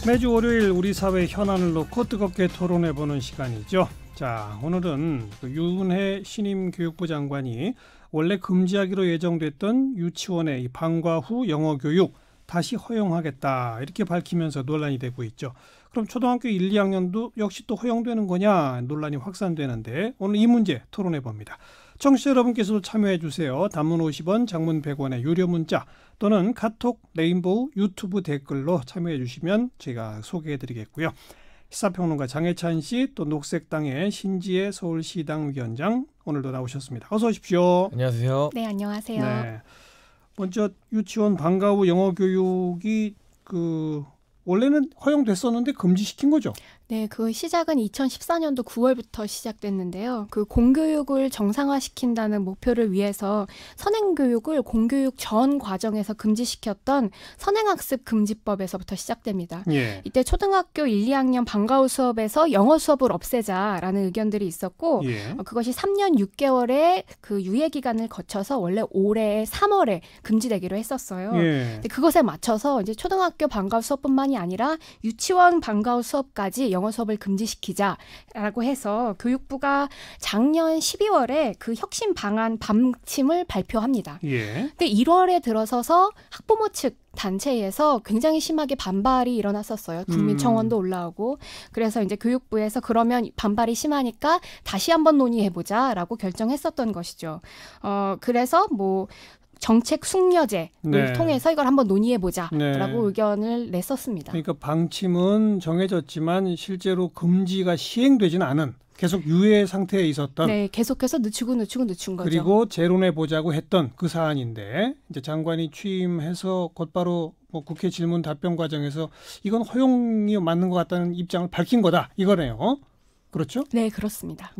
매주 월요일 우리 사회 현안을 놓고 뜨겁게 토론해보는 시간이죠. 자, 오늘은 유은혜 신임 교육부 장관이 원래 금지하기로 예정됐던 유치원의 이 방과 후 영어 교육 다시 허용하겠다 이렇게 밝히면서 논란이 되고 있죠. 그럼 초등학교 1, 2학년도 역시 또 허용되는 거냐 논란이 확산되는데 오늘 이 문제 토론해봅니다. 청취자 여러분께서도 참여해 주세요. 단문 50원, 장문 100원의 유료 문자 또는 카톡, 네임버, 유튜브 댓글로 참여해 주시면 제가 소개해 드리겠고요. 시사평론가 장혜찬 씨, 또 녹색당의 신지혜 서울시당 위원장 오늘도 나오셨습니다. 어서 오십시오. 안녕하세요. 네, 안녕하세요. 네. 먼저 유치원 방과 후 영어 교육이 원래는 허용됐었는데 금지시킨 거죠? 네, 그 시작은 2014년도 9월부터 시작됐는데요. 그 공교육을 정상화시킨다는 목표를 위해서 선행교육을 공교육 전 과정에서 금지시켰던 선행학습 금지법에서부터 시작됩니다. 예. 이때 초등학교 1, 2학년 방과 후 수업에서 영어 수업을 없애자라는 의견들이 있었고 예. 그것이 3년 6개월의 그 유예 기간을 거쳐서 원래 올해 3월에 금지되기로 했었어요. 예. 근데 그것에 맞춰서 이제 초등학교 방과 후 수업뿐만이 아니라 유치원 방과 후 수업까지 영어 수업을 금지시키자라고 해서 교육부가 작년 12월에 그 혁신 방안 방침을 발표합니다. 예. 근데 1월에 들어서서 학부모 측 단체에서 굉장히 심하게 반발이 일어났었어요. 국민청원도 올라오고. 그래서 이제 교육부에서 그러면 반발이 심하니까 다시 한번 논의해보자라고 결정했었던 것이죠. 그래서 정책 숙려제를 네. 통해서 이걸 한번 논의해보자라고 네. 의견을 냈었습니다. 그러니까 방침은 정해졌지만 실제로 금지가 시행되지는 않은 계속 유예 상태에 있었던 네, 계속해서 늦춘 거죠. 그리고 재론해 보자고 했던 그 사안인데 이제 장관이 취임해서 곧바로 국회 질문 답변 과정에서 이건 허용이 맞는 것 같다는 입장을 밝힌 거다 이거네요. 그렇죠? 네, 그렇습니다.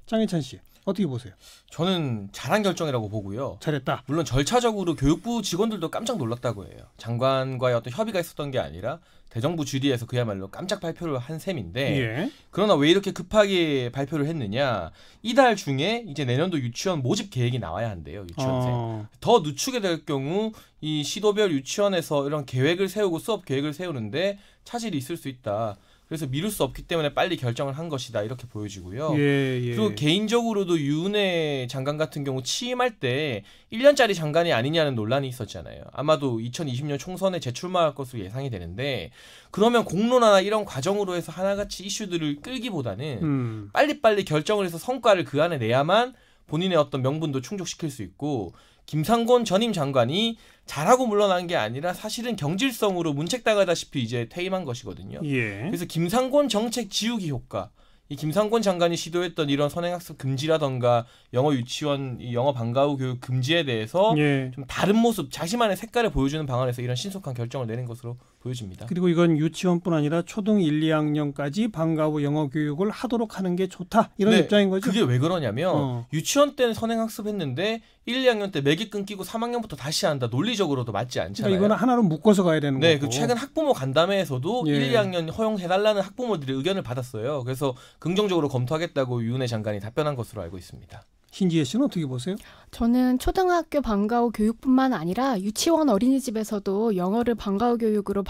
장혜찬 씨 어떻게 보세요? 저는 잘한 결정이라고 보고요. 잘했다. 물론 절차적으로 교육부 직원들도 깜짝 놀랐다고 해요. 장관과의 어떤 협의가 있었던 게 아니라 대정부 주리에서 그야말로 깜짝 발표를 한 셈인데 예. 그러나 왜 이렇게 급하게 발표를 했느냐. 이달 중에 이제 내년도 유치원 모집 계획이 나와야 한대요. 유치원생. 더 늦추게 될 경우 이 시도별 유치원에서 이런 계획을 세우고 수업 계획을 세우는데 차질이 있을 수 있다. 그래서 미룰 수 없기 때문에 빨리 결정을 한 것이다 이렇게 보여지고요. 예. 그리고 개인적으로도 유은혜 장관 같은 경우 취임할 때 1년짜리 장관이 아니냐는 논란이 있었잖아요. 아마도 2020년 총선에 재출마할 것으로 예상이 되는데 그러면 공론화나 이런 과정으로 해서 하나같이 이슈들을 끌기보다는 빨리빨리 결정을 해서 성과를 그 안에 내야만 본인의 어떤 명분도 충족시킬 수 있고 김상곤 전임 장관이 잘하고 물러난 게 아니라 사실은 경질성으로 문책당하다시피 이제 퇴임한 것이거든요. 예. 그래서 김상곤 정책 지우기 효과, 이 김상곤 장관이 시도했던 이런 선행학습 금지라던가 영어 유치원, 영어 방과 후 교육 금지에 대해서 예. 좀 다른 모습, 자신만의 색깔을 보여주는 방안에서 이런 신속한 결정을 내린 것으로 보여집니다. 그리고 이건 유치원뿐 아니라 초등 1, 2학년까지 방과 후 영어 교육을 하도록 하는 게 좋다 이런 네, 입장인 거죠? 그게 왜 그러냐면 유치원 때는 선행학습했는데 1, 2학년 때 맥이 끊기고 3학년부터 다시 한다. 논리적으로도 맞지 않잖아요. 그러니까 이거는 하나로 묶어서 가야 되는 네, 거고. 그 최근 학부모 간담회에서도 예. 1, 2학년 허용해달라는 학부모들의 의견을 받았어요. 그래서 긍정적으로 검토하겠다고 유은혜 장관이 답변한 것으로 알고 있습니다. 신지혜 씨는 어떻게 보세요? 저는 초등학교 방과 후 교육뿐만 아니라 유치원 어린이집에서도 영어를 방과 후 교육으로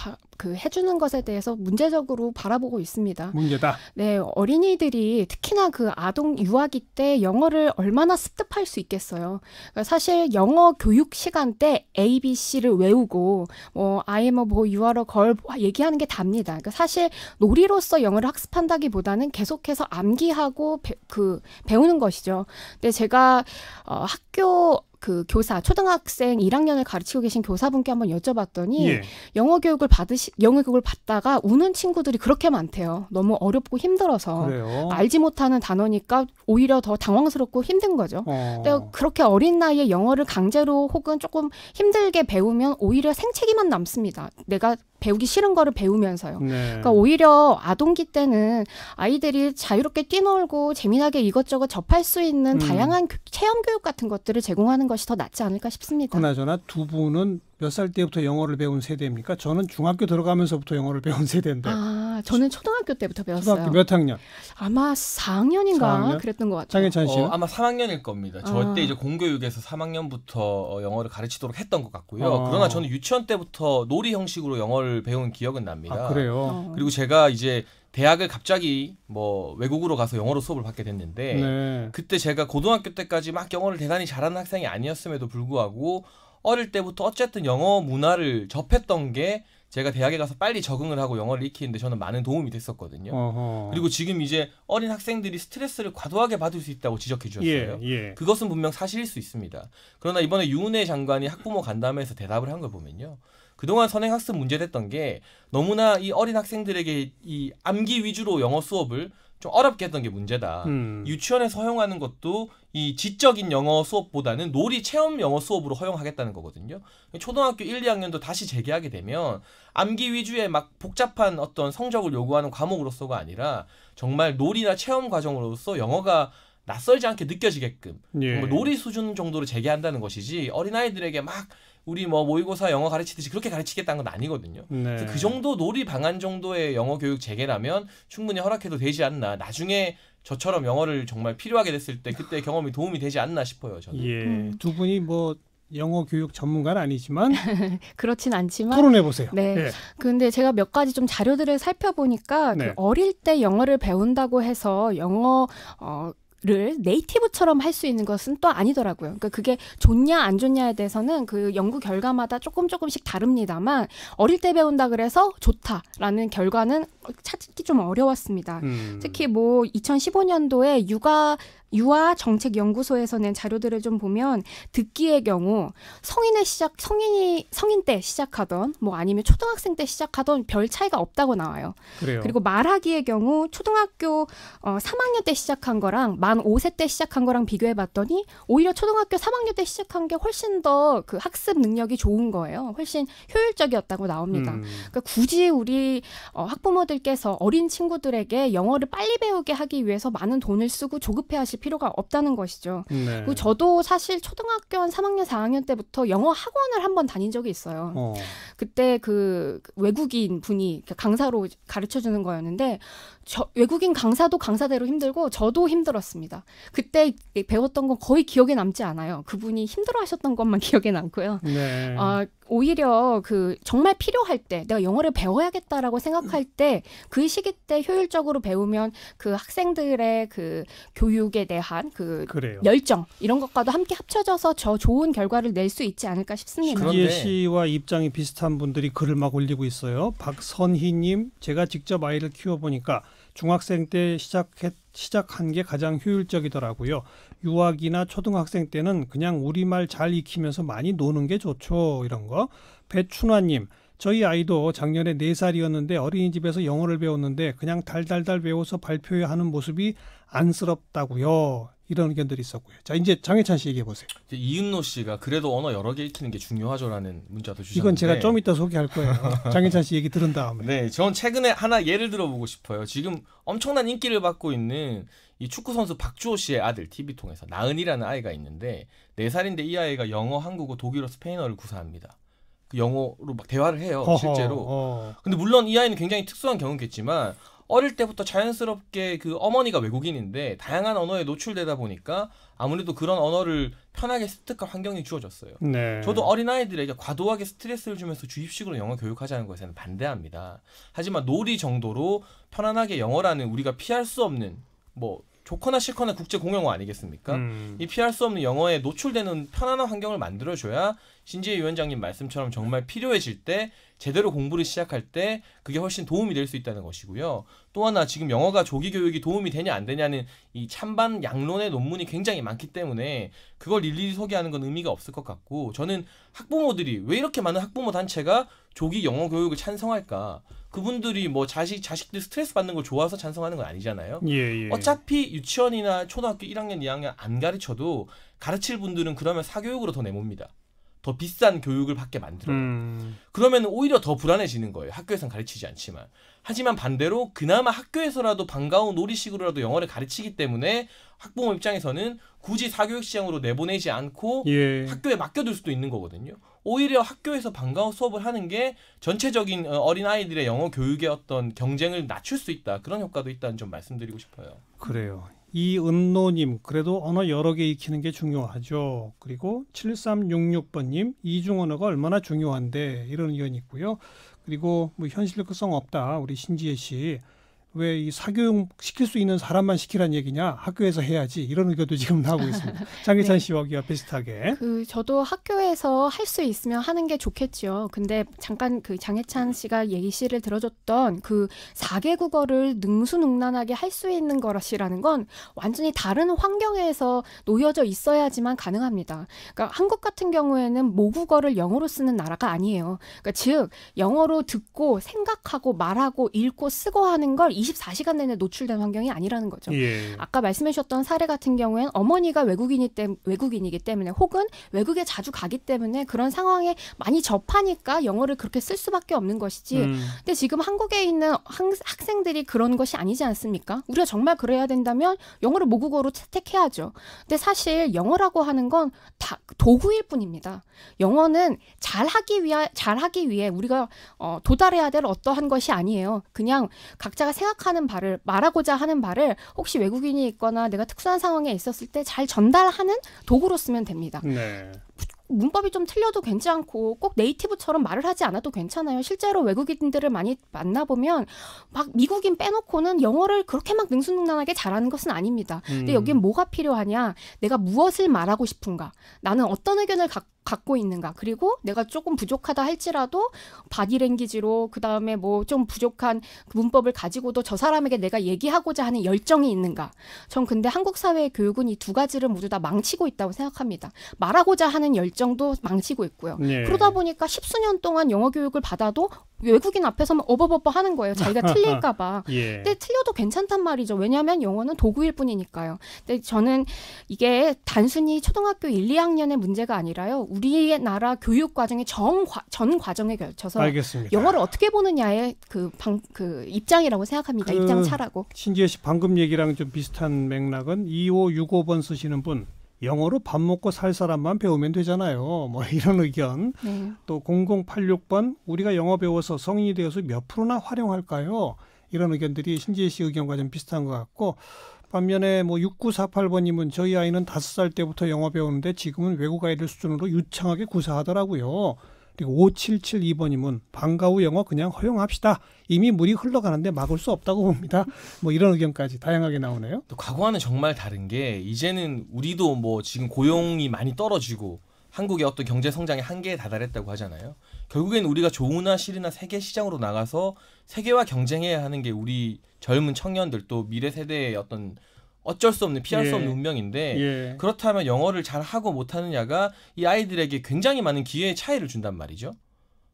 해주는 것에 대해서 문제적으로 바라보고 있습니다. 문제다. 네, 어린이들이 특히나 그 아동 유아기 때 영어를 얼마나 습득할 수 있겠어요. 그러니까 사실 영어 교육 시간 때 A, B, C를 외우고 I am a boy, you are a girl 얘기하는 게 답니다. 그러니까 사실 놀이로서 영어를 학습한다기보다는 계속해서 암기하고 배우는 것이죠. 근데 제가 학교 그 교사, 초등학생 1학년을 가르치고 계신 교사분께 한번 여쭤봤더니 예. 영어 교육을 받다가 우는 친구들이 그렇게 많대요. 너무 어렵고 힘들어서. 그래요. 알지 못하는 단어니까 오히려 더 당황스럽고 힘든 거죠. 근데 그렇게 어린 나이에 영어를 강제로 혹은 조금 힘들게 배우면 오히려 생채기만 남습니다. 내가 배우기 싫은 거를 배우면서요. 네. 그러니까 오히려 아동기 때는 아이들이 자유롭게 뛰놀고 재미나게 이것저것 접할 수 있는 다양한 체험 교육 같은 것들을 제공하는 것이 더 낫지 않을까 싶습니다. 그나저나 두 분은 몇 살 때부터 영어를 배운 세대입니까? 저는 중학교 들어가면서부터 영어를 배운 세대인데. 아, 저는 초등학교 때부터 배웠어요. 초등학교 몇 학년? 아마 4학년인가 4학년? 그랬던 것 같아요. 장혜찬 씨는? 아마 3학년일 겁니다. 저때 이제 공교육에서 3학년부터 영어를 가르치도록 했던 것 같고요. 그러나 저는 유치원 때부터 놀이 형식으로 영어를 배운 기억은 납니다. 아, 그래요? 그리고 제가 이제 대학을 갑자기 뭐 외국으로 가서 영어로 수업을 받게 됐는데 네. 그때 제가 고등학교 때까지 막 영어를 대단히 잘하는 학생이 아니었음에도 불구하고 어릴 때부터 어쨌든 영어 문화를 접했던 게 제가 대학에 가서 빨리 적응을 하고 영어를 익히는데 저는 많은 도움이 됐었거든요. 어허. 그리고 지금 이제 어린 학생들이 스트레스를 과도하게 받을 수 있다고 지적해 주셨어요. 예. 그것은 분명 사실일 수 있습니다. 그러나 이번에 유은혜 장관이 학부모 간담회에서 대답을 한 걸 보면요. 그동안 선행학습 문제됐던 게 너무나 이 어린 학생들에게 이 암기 위주로 영어 수업을 좀 어렵게 했던 게 문제다. 유치원에서 허용하는 것도 이 지적인 영어 수업보다는 놀이 체험 영어 수업으로 허용하겠다는 거거든요. 초등학교 1, 2학년도 다시 재개하게 되면 암기 위주의 막 복잡한 어떤 성적을 요구하는 과목으로서가 아니라 정말 놀이나 체험 과정으로서 영어가 낯설지 않게 느껴지게끔 정말 놀이 수준 정도로 재개한다는 것이지 어린아이들에게 막 우리 뭐 모의고사 영어 가르치듯이 그렇게 가르치겠다는 건 아니거든요. 네. 그래서 그 정도 놀이 방안 정도의 영어 교육 재개라면 충분히 허락해도 되지 않나. 나중에 저처럼 영어를 정말 필요하게 됐을 때 그때 경험이 도움이 되지 않나 싶어요. 저는. 예. 두 분이 뭐 영어 교육 전문가는 아니지만 그렇진 않지만 토론해 보세요. 네. 예. 근데 제가 몇 가지 좀 자료들을 살펴보니까 네. 그 어릴 때 영어를 배운다고 해서 를 네이티브처럼 할 수 있는 것은 또 아니더라고요. 그러니까 그게 좋냐 안 좋냐에 대해서는 그 연구 결과마다 조금씩 다릅니다만 어릴 때 배운다 그래서 좋다라는 결과는 찾기 좀 어려웠습니다. 특히 뭐 2015년도에 유아 정책 연구소에서 낸 자료들을 좀 보면 듣기의 경우 성인 때 시작하던 뭐 아니면 초등학생 때 시작하던 별 차이가 없다고 나와요. 그래요. 그리고 말하기의 경우 초등학교 3학년 때 시작한 거랑 만 5세 때 시작한 거랑 비교해 봤더니 오히려 초등학교 3학년 때 시작한 게 훨씬 더 그 학습 능력이 좋은 거예요. 훨씬 효율적이었다고 나옵니다. 그러니까 굳이 우리 학부모들께서 어린 친구들에게 영어를 빨리 배우게 하기 위해서 많은 돈을 쓰고 조급해하실 필요가 없다는 것이죠. 네. 그리고 저도 사실 초등학교 한 3학년, 4학년 때부터 영어 학원을 한번 다닌 적이 있어요. 그때 그 외국인 분이 강사로 가르쳐주는 거였는데 외국인 강사도 강사대로 힘들고 저도 힘들었습니다. 그때 배웠던 건 거의 기억에 남지 않아요. 그분이 힘들어하셨던 것만 기억에 남고요. 네. 오히려 그 정말 필요할 때 내가 영어를 배워야겠다라고 생각할 때 그 시기 때 효율적으로 배우면 그 학생들의 그 교육에 대한 그 그래요. 열정 이런 것과도 함께 합쳐져서 저 좋은 결과를 낼 수 있지 않을까 싶습니다. 신지혜 씨와 입장이 비슷한 분들이 글을 막 올리고 있어요. 박선희님, 제가 직접 아이를 키워보니까 중학생 때 시작한 게 가장 효율적이더라고요. 유아기나 초등학생 때는 그냥 우리말 잘 익히면서 많이 노는 게 좋죠. 이런 거. 배춘화님, 저희 아이도 작년에 4살이었는데 어린이집에서 영어를 배웠는데 그냥 달달달 배워서 발표해야 하는 모습이 안쓰럽다고요. 이런 의견들이 있었고요. 자, 이제 장혜찬 씨 얘기해 보세요. 이은노 씨가 그래도 언어 여러 개 익히는 게 중요하죠라는 문자도 주셨는데 이건 제가 좀 이따 소개할 거예요. 장혜찬 씨 얘기 들은 다음에. 네, 전 최근에 하나 예를 들어보고 싶어요. 지금 엄청난 인기를 받고 있는 이 축구 선수 박주호 씨의 아들 TV 통해서 나은이라는 아이가 있는데 4살인데 이 아이가 영어, 한국어, 독일어, 스페인어를 구사합니다. 그 영어로 막 대화를 해요. 실제로. 근데 물론 이 아이는 굉장히 특수한 경우겠지만 어릴 때부터 자연스럽게 그 어머니가 외국인인데 다양한 언어에 노출되다 보니까 아무래도 그런 언어를 편하게 습득할 환경이 주어졌어요. 네. 저도 어린아이들에게 과도하게 스트레스를 주면서 주입식으로 영어 교육하자는 것에는 반대합니다. 하지만 놀이 정도로 편안하게 영어라는 우리가 피할 수 없는 뭐 좋거나 싫거나 국제 공용어 아니겠습니까? 이 피할 수 없는 영어에 노출되는 편안한 환경을 만들어줘야 신지혜 위원장님 말씀처럼 정말 필요해질 때 제대로 공부를 시작할 때 그게 훨씬 도움이 될 수 있다는 것이고요. 또 하나 지금 영어가 조기 교육이 도움이 되냐 안 되냐는 이 찬반 양론의 논문이 굉장히 많기 때문에 그걸 일일이 소개하는 건 의미가 없을 것 같고 저는 학부모들이 왜 이렇게 많은 학부모 단체가 조기 영어 교육을 찬성할까? 그분들이 뭐 자식들 스트레스 받는 걸 좋아서 찬성하는 건 아니잖아요. 예. 어차피 유치원이나 초등학교 1학년, 2학년 안 가르쳐도 가르칠 분들은 그러면 사교육으로 더 내모입니다. 더 비싼 교육을 받게 만들어요. 그러면 오히려 더 불안해지는 거예요. 학교에서는 가르치지 않지만. 하지만 반대로 그나마 학교에서라도 반가운 놀이식으로라도 영어를 가르치기 때문에 학부모 입장에서는 굳이 사교육 시장으로 내보내지 않고 학교에 맡겨둘 수도 있는 거거든요. 오히려 학교에서 방과후 수업을 하는 게 전체적인 어린 아이들의 영어 교육의 어떤 경쟁을 낮출 수 있다. 그런 효과도 있다는 점 말씀드리고 싶어요. 그래요. 이은노님, 그래도 언어 여러 개 익히는 게 중요하죠. 그리고 7366번님, 이중 언어가 얼마나 중요한데, 이런 의견이 있고요. 그리고 뭐 현실성 없다, 우리 신지혜 씨. 왜 이 사교육 시킬 수 있는 사람만 시키란 얘기냐? 학교에서 해야지. 이런 의견도 지금 나오고 있습니다. 장혜찬 네. 씨와 비슷하게. 저도 학교에서 할 수 있으면 하는 게 좋겠죠. 근데 잠깐 장혜찬 씨가 예시를 들어줬던 4개 국어를 능수능란하게 할 수 있는 것이라는 건 완전히 다른 환경에서 놓여져 있어야지만 가능합니다. 그러니까 한국 같은 경우에는 모국어를 영어로 쓰는 나라가 아니에요. 그러니까 즉 영어로 듣고 생각하고 말하고 읽고 쓰고 하는 걸 24시간 내내 노출된 환경이 아니라는 거죠. 예. 아까 말씀해 주셨던 사례 같은 경우에는 어머니가 외국인이기 때문에 혹은 외국에 자주 가기 때문에 그런 상황에 많이 접하니까 영어를 그렇게 쓸 수밖에 없는 것이지. 근데 지금 한국에 있는 학생들이 그런 것이 아니지 않습니까? 우리가 정말 그래야 된다면 영어를 모국어로 채택해야죠. 근데 사실 영어라고 하는 건 다 도구일 뿐입니다. 영어는 잘하기 위해 우리가 도달해야 될 어떠한 것이 아니에요. 그냥 각자가 생각하는 바를 말하고자 하는 바를 혹시 외국인이 있거나 내가 특수한 상황에 있었을 때 잘 전달하는 도구로 쓰면 됩니다. 네. 문법이 좀 틀려도 괜찮고 꼭 네이티브처럼 말을 하지 않아도 괜찮아요. 실제로 외국인들을 많이 만나보면 막 미국인 빼놓고는 영어를 그렇게 막 능수능란하게 잘하는 것은 아닙니다. 근데 여기엔 뭐가 필요하냐? 내가 무엇을 말하고 싶은가? 나는 어떤 의견을 갖고 있는가? 그리고 내가 조금 부족하다 할지라도 바디랭귀지로 그다음에 뭐 좀 부족한 문법을 가지고도 저 사람에게 내가 얘기하고자 하는 열정이 있는가? 전 근데 한국 사회의 교육은 이 두 가지를 모두 다 망치고 있다고 생각합니다. 말하고자 하는 열정도 망치고 있고요. 예. 그러다 보니까 10수년 동안 영어 교육을 받아도 외국인 앞에서만 어버버버 하는 거예요. 자기가 틀릴까 봐. 예. 근데 틀려도 괜찮단 말이죠. 왜냐하면 영어는 도구일 뿐이니까요. 근데 저는 이게 단순히 초등학교 1, 2학년의 문제가 아니라요. 우리나라 교육 과정의 전 과정에 걸쳐서 알겠습니다. 영어를 어떻게 보느냐의 그 입장이라고 생각합니다. 입장 차라고. 신지혜 씨 방금 얘기랑 좀 비슷한 맥락은 2565번 쓰시는 분, 영어로 밥 먹고 살 사람만 배우면 되잖아요. 뭐 이런 의견. 네. 또 0086번, 우리가 영어 배워서 성인이 되어서 몇 프로나 활용할까요? 이런 의견들이 신지혜 씨 의견과 좀 비슷한 것 같고, 반면에 뭐 6948번님은 저희 아이는 5살 때부터 영어 배우는데 지금은 외국 아이들 수준으로 유창하게 구사하더라고요. 그리고 5772번님은 방과 후 영어 그냥 허용합시다. 이미 물이 흘러가는데 막을 수 없다고 봅니다. 뭐 이런 의견까지 다양하게 나오네요. 또 과거와는 정말 다른 게 이제는 우리도 뭐 지금 고용이 많이 떨어지고 한국의 어떤 경제 성장의 한계에 다다랐다고 하잖아요. 결국엔 우리가 좋으나 싫으나 세계 시장으로 나가서 세계와 경쟁해야 하는 게 우리 젊은 청년들 또 미래 세대의 어떤 어쩔 수 없는 피할 수 없는 운명인데 예. 그렇다면 영어를 잘하고 못하느냐가 이 아이들에게 굉장히 많은 기회의 차이를 준단 말이죠.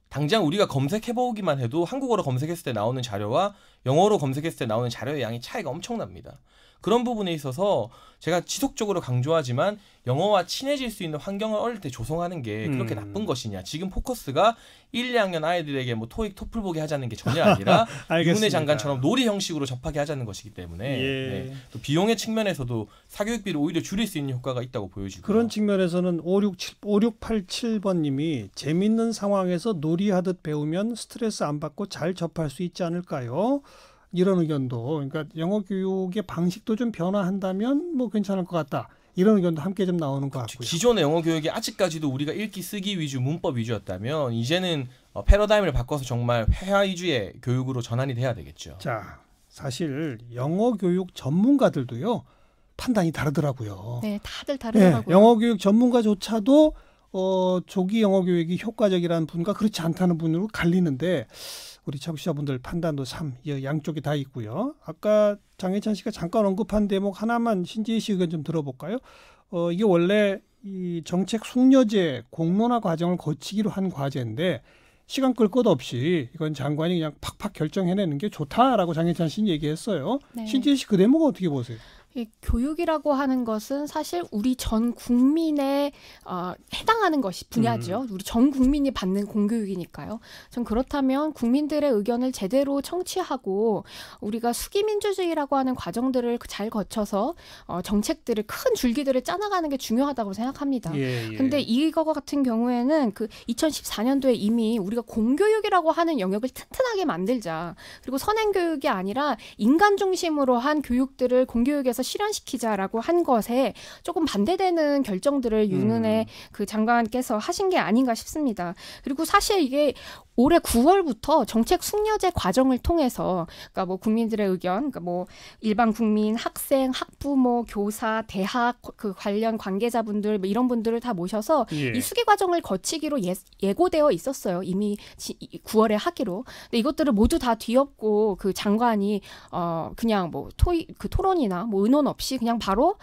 당장 우리가 검색해보기만 해도 한국어로 검색했을 때 나오는 자료와 영어로 검색했을 때 나오는 자료의 양이 차이가 엄청납니다. 그런 부분에 있어서 제가 지속적으로 강조하지만 영어와 친해질 수 있는 환경을 어릴 때 조성하는 게 그렇게 나쁜 것이냐. 지금 포커스가 1, 2학년 아이들에게 뭐 토익, 토플 보게 하자는 게 전혀 아니라 유은혜 장관처럼 놀이 형식으로 접하게 하자는 것이기 때문에 예. 네. 또 비용의 측면에서도 사교육비를 오히려 줄일 수 있는 효과가 있다고 보여지고요. 그런 측면에서는 5687번님이 재밌는 상황에서 놀이하듯 배우면 스트레스 안 받고 잘 접할 수 있지 않을까요? 이런 의견도, 그러니까 영어 교육의 방식도 좀 변화한다면 뭐 괜찮을 것 같다. 이런 의견도 함께 좀 나오는 것 같고요. 기존의 영어 교육이 아직까지도 우리가 읽기 쓰기 위주, 문법 위주였다면 이제는 패러다임을 바꿔서 정말 회화 위주의 교육으로 전환이 돼야 되겠죠. 자, 사실 영어 교육 전문가들도요, 판단이 다르더라고요. 네, 다들 다르더라고요. 네, 영어 교육 전문가조차도 조기 영어 교육이 효과적이라는 분과 그렇지 않다는 분으로 갈리는데, 우리 청취자분들 판단도 참 양쪽이 다 있고요. 아까 장혜찬 씨가 잠깐 언급한 대목 하나만 신지혜 씨 의견 좀 들어볼까요? 이게 원래 이 정책 숙려제 공론화 과정을 거치기로 한 과제인데 시간 끌 것 없이 이건 장관이 그냥 팍팍 결정해내는 게 좋다라고 장혜찬 씨는 얘기했어요. 네. 신지혜 씨 그 대목 어떻게 보세요? 이 교육이라고 하는 것은 사실 우리 전 국민에 해당하는 것이 분야죠. 우리 전 국민이 받는 공교육이니까요. 전 그렇다면 국민들의 의견을 제대로 청취하고 우리가 수기민주주의라고 하는 과정들을 잘 거쳐서 정책들을 큰 줄기들을 짜나가는 게 중요하다고 생각합니다. 근데 이거 같은 경우에는 그 2014년도에 이미 우리가 공교육이라고 하는 영역을 튼튼하게 만들자. 그리고 선행교육이 아니라 인간 중심으로 한 교육들을 공교육에서 실현시키자라고 한 것에 조금 반대되는 결정들을 윤은혜 그 장관께서 하신 게 아닌가 싶습니다. 그리고 사실 이게 올해 9월부터 정책 숙려제 과정을 통해서 그러니까 뭐 국민들의 의견, 그러니까 뭐 일반 국민, 학생, 학부모, 교사, 대학 그 관련 관계자분들 뭐 이런 분들을 다 모셔서 이 수기 과정을 거치기로 예고되어 있었어요. 이미 9월에 하기로. 근데 이것들을 모두 다 뒤엎고 그 장관이 그냥 뭐 그 토론이나 뭐 의논 없이 그냥 바로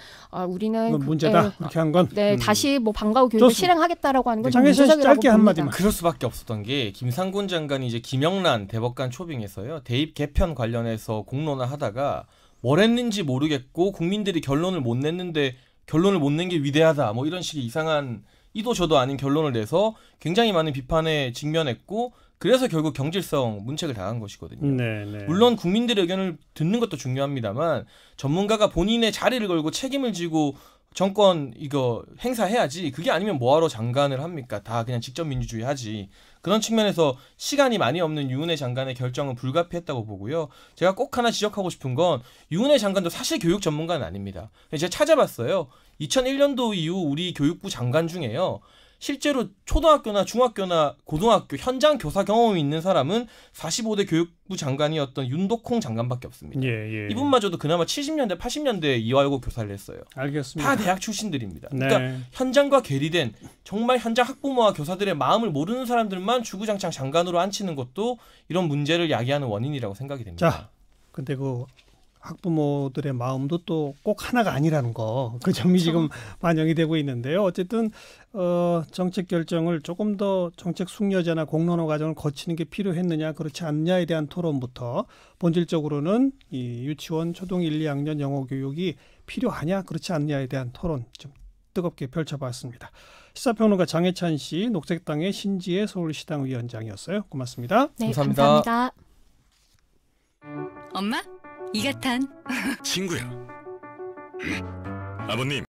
우리는 문제다 이렇게 한 건. 다시 뭐 방과 후 교육을 실행하겠다라고 하는 건 좀 장혜선 씨 문제적이라고 짧게 봅니다. 한마디만. 그럴 수밖에 없었던 게 김상곤 장관이 이제 김영란 대법관 초빙에서요. 대입 개편 관련해서 공론화하다가 뭘 했는지 모르겠고 국민들이 결론을 못 냈는데 결론을 못 낸 게 위대하다 뭐 이런 식의 이상한 이도 저도 아닌 결론을 내서 굉장히 많은 비판에 직면했고 그래서 결국 경질성 문책을 당한 것이거든요. 네네. 물론 국민들의 의견을 듣는 것도 중요합니다만 전문가가 본인의 자리를 걸고 책임을 지고 정권 이거 행사해야지. 그게 아니면 뭐하러 장관을 합니까? 다 그냥 직접 민주주의 하지. 그런 측면에서 시간이 많이 없는 유은혜 장관의 결정은 불가피했다고 보고요. 제가 꼭 하나 지적하고 싶은 건 유은혜 장관도 사실 교육 전문가는 아닙니다. 제가 찾아봤어요. 2001년도 이후 우리 교육부 장관 중에요. 실제로 초등학교나 중학교나 고등학교 현장 교사 경험이 있는 사람은 45대 교육부 장관이었던 윤덕홍 장관밖에 없습니다. 이분마저도 그나마 70년대, 80년대에 이화여고 교사를 했어요. 알겠습니다. 다 대학 출신들입니다. 네. 그러니까 현장과 괴리된 정말 현장 학부모와 교사들의 마음을 모르는 사람들만 주구장창 장관으로 앉히는 것도 이런 문제를 야기하는 원인이라고 생각이 됩니다. 자, 근데 그 학부모들의 마음도 또 꼭 하나가 아니라는 거, 그 점이 지금 반영이 되고 있는데요. 어쨌든 정책 결정을 조금 더 정책 숙려제나 공론화 과정을 거치는 게 필요했느냐 그렇지 않느냐에 대한 토론부터 본질적으로는 이 유치원 초등 1, 2학년 영어 교육이 필요하냐 그렇지 않느냐에 대한 토론 좀 뜨겁게 펼쳐봤습니다. 시사평론가 장혜찬 씨, 녹색당의 신지혜 서울시당 위원장이었어요. 고맙습니다. 네, 감사합니다. 엄마? 이가탄 친구야. 아버님